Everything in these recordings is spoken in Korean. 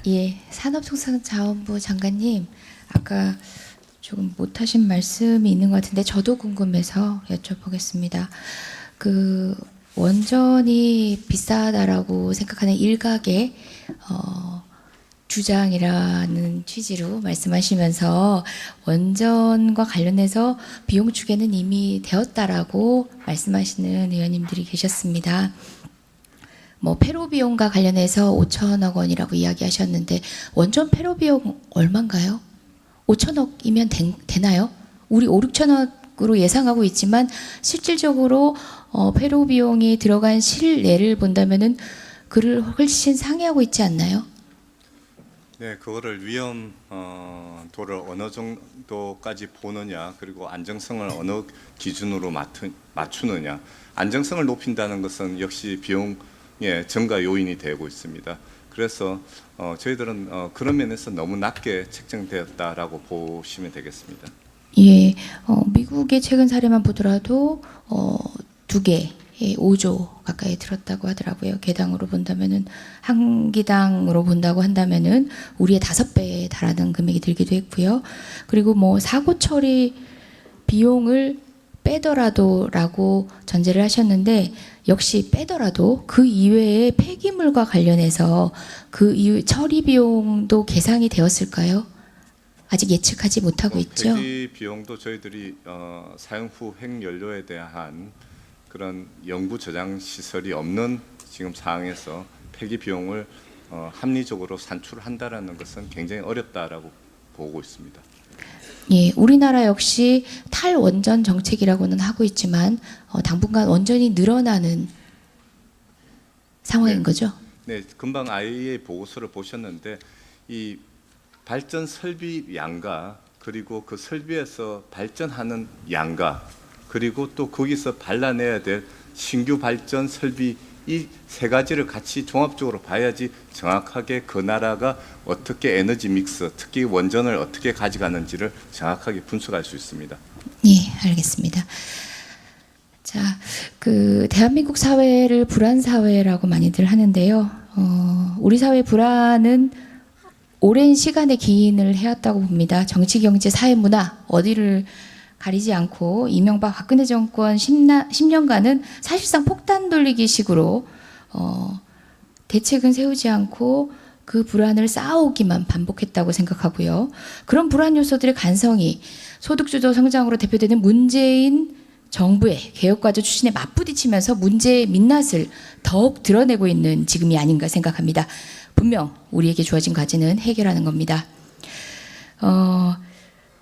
예, 산업통상자원부 장관님, 아까 조금 못하신 말씀이 있는 것 같은데 저도 궁금해서 여쭤보겠습니다. 그 원전이 비싸다라고 생각하는 일각의 주장이라는 취지로 말씀하시면서 원전과 관련해서 비용 추계는 이미 되었다라고 말씀하시는 의원님들이 계셨습니다. 뭐 폐로 비용과 관련해서 5천억 원이라고 이야기하셨는데 원전 폐로 비용 얼마인가요? 5천억이면 되나요? 우리 5, 6천억으로 예상하고 있지만 실질적으로 폐로 비용이 들어간 실내를 본다면은 그를 훨씬 상회하고 있지 않나요? 네, 그거를 위험도를 어느 정도까지 보느냐, 그리고 안정성을 어느 기준으로 맞추느냐. 안정성을 높인다는 것은 역시 비용의 증가 요인이 되고 있습니다. 그래서 저희들은 그런 면에서 너무 낮게 책정되었다라고 보시면 되겠습니다. 예, 미국의 최근 사례만 보더라도 2개, 5조 가까이 들었다고 하더라고요. 개당으로 본다면은 한 기당으로 본다고 한다면은 우리의 5배에 달하는 금액이 들기도 했고요. 그리고 뭐 사고 처리 비용을 빼더라도라고 전제를 하셨는데 역시 빼더라도 그 이외의 폐기물과 관련해서 그 이후 처리 비용도 계상이 되었을까요? 아직 예측하지 못하고 있죠. 폐기 비용도 저희들이 사용 후 핵연료에 대한 그런 영구 저장 시설이 없는 지금 상황에서 폐기 비용을 합리적으로 산출한다라는 것은 굉장히 어렵다라고 보고 있습니다. 예, 우리나라 역시 탈원전 정책이라고는 하고 있지만 당분간 원전이 늘어나는 상황인 네. 거죠. 네, 금방 IEA 보고서를 보셨는데 이 발전 설비 양과 그리고 그 설비에서 발전하는 양과 그리고 또 거기서 발라내야 될 신규 발전 설비 이 세 가지를 같이 종합적으로 봐야지 정확하게 그 나라가 어떻게 에너지 믹스, 특히 원전을 어떻게 가져가는지를 정확하게 분석할 수 있습니다. 예, 알겠습니다. 자, 그 대한민국 사회를 불안 사회라고 많이들 하는데요. 우리 사회 불안은 오랜 시간의 기인을 해왔다고 봅니다. 정치, 경제, 사회, 문화 어디를 가리지 않고 이명박 박근혜 정권 10년간은 사실상 폭탄 돌리기 식으로 대책은 세우지 않고 그 불안을 쌓아오기만 반복했다고 생각하고요. 그런 불안 요소들의 간성이 소득주도 성장으로 대표되는 문재인 정부의 개혁과제 추진에 맞부딪히면서 문제의 민낯을 더욱 드러내고 있는 지금이 아닌가 생각합니다. 분명 우리에게 주어진 과제는 해결하는 겁니다.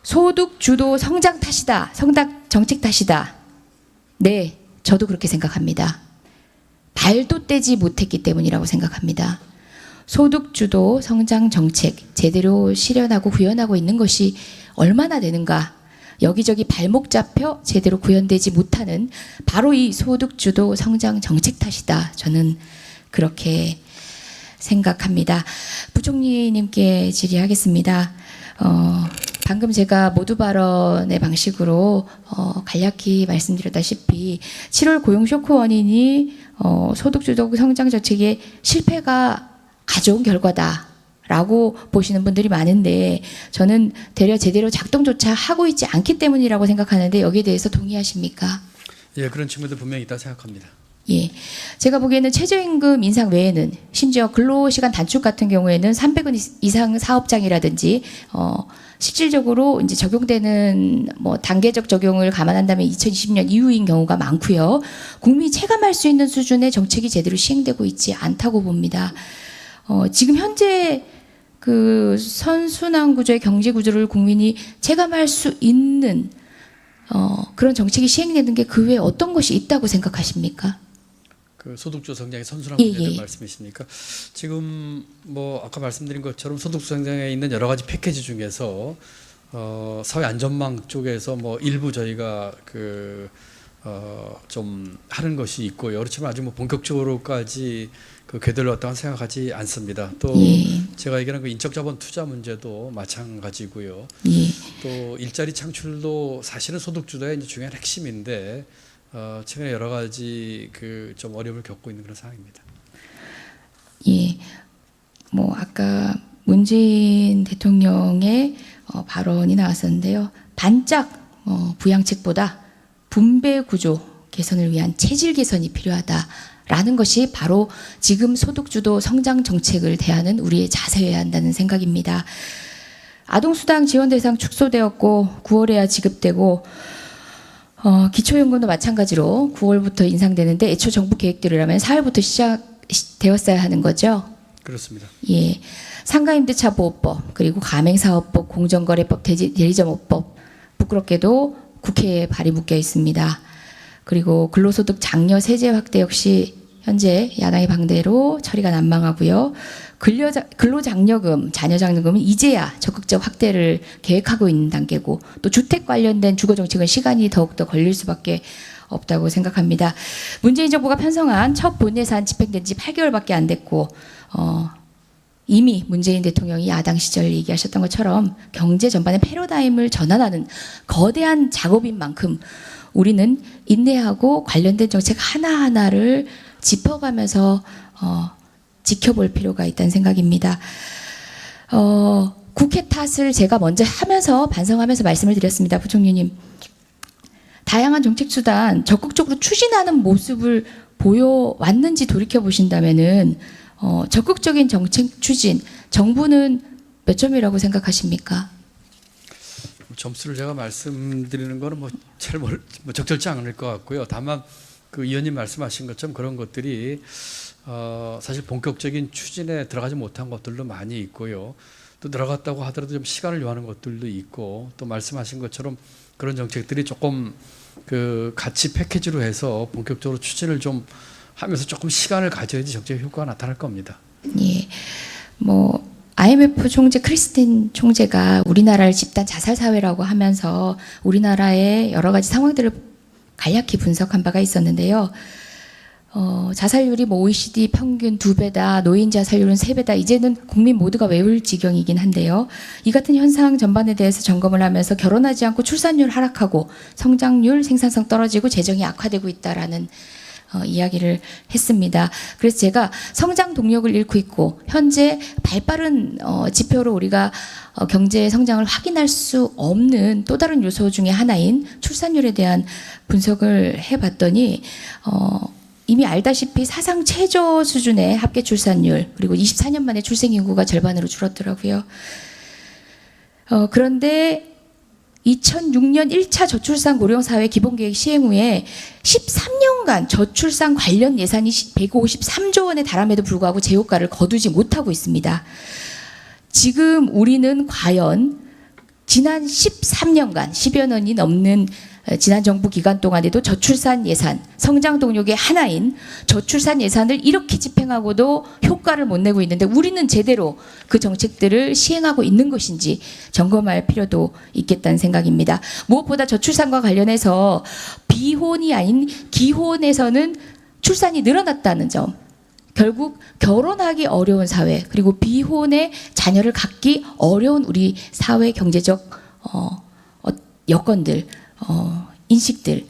소득 주도 성장 탓이다. 성장 정책 탓이다. 네, 저도 그렇게 생각합니다. 발도 떼지 못했기 때문이라고 생각합니다. 소득 주도 성장 정책 제대로 실현하고 구현하고 있는 것이 얼마나 되는가. 여기저기 발목 잡혀 제대로 구현되지 못하는 바로 이 소득 주도 성장 정책 탓이다. 저는 그렇게 생각합니다. 부총리님께 질의하겠습니다. 방금 제가 모두 발언의 방식으로 간략히 말씀드렸다시피 7월 고용 쇼크 원인이 소득주도 성장 정책의 실패가 가져온 결과다라고 보시는 분들이 많은데 저는 되려 제대로 작동조차 하고 있지 않기 때문이라고 생각하는데 여기에 대해서 동의하십니까? 예, 그런 측면도 분명히 있다고 생각합니다. 예, 제가 보기에는 최저임금 인상 외에는 심지어 근로시간 단축 같은 경우에는 300원 이상 사업장이라든지 실질적으로 이제 적용되는 뭐 단계적 적용을 감안한다면 2020년 이후인 경우가 많고요. 국민이 체감할 수 있는 수준의 정책이 제대로 시행되고 있지 않다고 봅니다. 지금 현재 그 선순환 구조의 경제 구조를 국민이 체감할 수 있는 그런 정책이 시행되는 게 그 외에 어떤 것이 있다고 생각하십니까? 그 소득주 성장의 선순환 예, 문제를 예. 말씀이십니까? 지금 뭐 아까 말씀드린 것처럼 소득주 성장에 있는 여러 가지 패키지 중에서 사회 안전망 쪽에서 뭐 일부 저희가 좀 하는 것이 있고요. 그렇지만 아직 뭐 본격적으로까지 그 궤도를 얻다고 생각하지 않습니다. 또 예. 제가 얘기하는 그 인적 자본 투자 문제도 마찬가지고요. 예. 또 일자리 창출도 사실은 소득주도의 이제 중요한 핵심인데 최근에 여러 가지 그 좀 어려움을 겪고 있는 그런 상황입니다. 예, 뭐 아까 문재인 대통령의 발언이 나왔었는데요. 반짝 부양책보다 분배 구조 개선을 위한 체질 개선이 필요하다라는 것이 바로 지금 소득주도 성장 정책을 대하는 우리의 자세여야 한다는 생각입니다. 아동수당 지원 대상 축소되었고 9월에야 지급되고 기초연금도 마찬가지로 9월부터 인상되는데 애초 정부 계획대로라면 4월부터 시작되었어야 하는 거죠. 그렇습니다. 예, 상가임대차 보호법 그리고 가맹사업법, 공정거래법, 대리점업법 부끄럽게도 국회에 발이 묶여 있습니다. 그리고 근로소득 장려 세제 확대 역시 현재 야당의 방대로 처리가 난망하고요. 근로장려금, 자녀장려금은 이제야 적극적 확대를 계획하고 있는 단계고 또 주택 관련된 주거정책은 시간이 더욱더 걸릴 수밖에 없다고 생각합니다. 문재인 정부가 편성한 첫 본예산 집행된 지 8개월밖에 안 됐고 이미 문재인 대통령이 야당 시절 얘기하셨던 것처럼 경제 전반의 패러다임을 전환하는 거대한 작업인 만큼 우리는 인내하고 관련된 정책 하나하나를 짚어가면서 지켜볼 필요가 있다는 생각입니다. 국회 탓을 제가 먼저 하면서 반성하면서 말씀을 드렸습니다. 부총리님. 다양한 정책 수단 적극적으로 추진하는 모습을 보여왔는지 돌이켜보신다면은 적극적인 정책 추진 정부는 몇 점이라고 생각하십니까? 점수를 제가 말씀드리는 거는 잘 적절치 않을 것 같고요. 다만 그 의원님 말씀하신 것처럼 그런 것들이 사실 본격적인 추진에 들어가지 못한 것들도 많이 있고요. 또 들어갔다고 하더라도 좀 시간을 요하는 것들도 있고 또 말씀하신 것처럼 그런 정책들이 조금 그 같이 패키지로 해서 본격적으로 추진을 좀 하면서 조금 시간을 가져야지 정책 효과가 나타날 겁니다. 예, IMF 총재 크리스틴 총재가 우리나라를 집단 자살 사회라고 하면서 우리나라의 여러 가지 상황들을 간략히 분석한 바가 있었는데요. 자살률이 OECD 평균 2배다, 노인 자살률은 3배다. 이제는 국민 모두가 외울 지경이긴 한데요. 이 같은 현상 전반에 대해서 점검을 하면서 결혼하지 않고 출산율 하락하고 성장률, 생산성 떨어지고 재정이 악화되고 있다라는 이야기를 했습니다. 그래서 제가 성장 동력을 잃고 있고 현재 발빠른 지표로 우리가 경제 성장을 확인할 수 없는 또 다른 요소 중에 하나인 출산율에 대한 분석을 해봤더니 이미 알다시피 사상 최저 수준의 합계 출산율 그리고 24년 만에 출생 인구가 절반으로 줄었더라고요. 그런데 2006년 1차 저출산 고령사회 기본계획 시행 후에 13년간 저출산 관련 예산이 153조 원에 달함에도 불구하고 제 효과를 거두지 못하고 있습니다. 지금 우리는 과연 지난 13년간 10여 년이 넘는 지난 정부 기간 동안에도 저출산 예산, 성장 동력의 하나인 저출산 예산을 이렇게 집행하고도 효과를 못 내고 있는데 우리는 제대로 그 정책들을 시행하고 있는 것인지 점검할 필요도 있겠다는 생각입니다. 무엇보다 저출산과 관련해서 비혼이 아닌 기혼에서는 출산이 늘어났다는 점, 결국 결혼하기 어려운 사회 그리고 비혼의 자녀를 갖기 어려운 우리 사회 경제적 여건들 인식들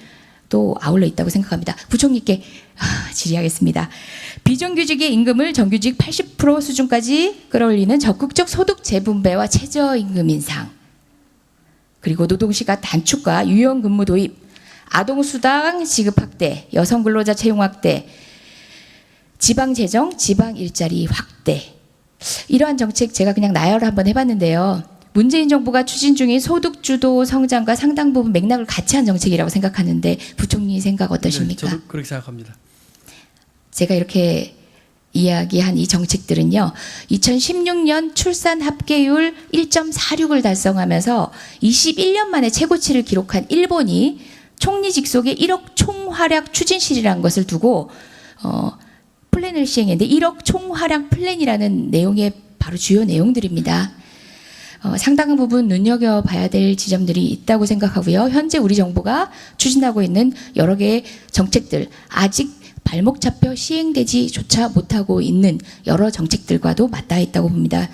또 아울러 있다고 생각합니다. 부총리께 질의하겠습니다. 비정규직의 임금을 정규직 80% 수준까지 끌어올리는 적극적 소득 재분배와 최저임금 인상 그리고 노동시간 단축과 유연근무 도입, 아동수당 지급 확대, 여성 근로자 채용 확대, 지방재정, 지방일자리 확대 이러한 정책 제가 그냥 나열을 한번 해봤는데요. 문재인 정부가 추진 중인 소득주도 성장과 상당 부분 맥락을 같이 한 정책이라고 생각하는데 부총리 생각 어떠십니까? 네, 저도 그렇게 생각합니다. 제가 이렇게 이야기한 이 정책들은요. 2016년 출산 합계율 1.46을 달성하면서 21년 만에 최고치를 기록한 일본이 총리 직속의 1억 총활약 추진실이라는 것을 두고 플랜을 시행했는데 1억 총활약 플랜이라는 내용의 바로 주요 내용들입니다. 상당한 부분 눈여겨봐야 될 지점들이 있다고 생각하고요. 현재 우리 정부가 추진하고 있는 여러 개의 정책들 아직 발목 잡혀 시행되지조차 못하고 있는 여러 정책들과도 맞닿아 있다고 봅니다.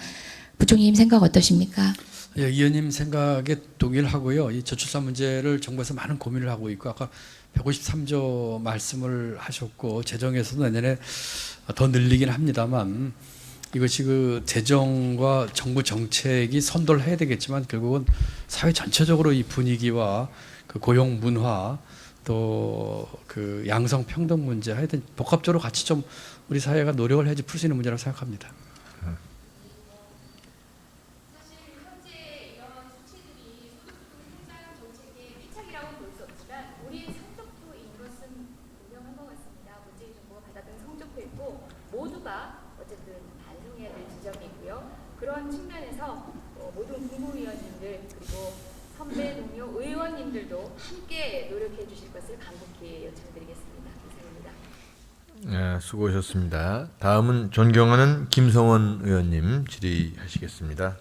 부총리님 생각 어떠십니까? 예, 의원님 생각에 동일하고요. 이 저출산 문제를 정부에서 많은 고민을 하고 있고 아까 153조 말씀을 하셨고 재정에서도 내년에 더 늘리긴 합니다만 이것이 그 재정과 정부 정책이 선도를 해야 되겠지만 결국은 사회 전체적으로 이 분위기와 그 고용 문화 또 그 양성 평등 문제 하여튼 복합적으로 같이 좀 우리 사회가 노력을 해야지 풀 수 있는 문제라고 생각합니다. 사실 현재 이런 수치들이 소득주도 성장 정책의 밀착이라고 볼 수 없지만 우리의 성적표인 것은 분명한 것 같습니다. 문재인 정부가 받았던 성적표이고 모두가 어쨌든 반성해야 될 지점이고요. 그런 측면에서 모든 국무위원님들 그리고 선배 동료 의원님들도 함께 노력해 주실 것을 간곡히 요청드리겠습니다. 이상입니다. 네, 수고하셨습니다. 다음은 존경하는 김성원 의원님 질의하시겠습니다.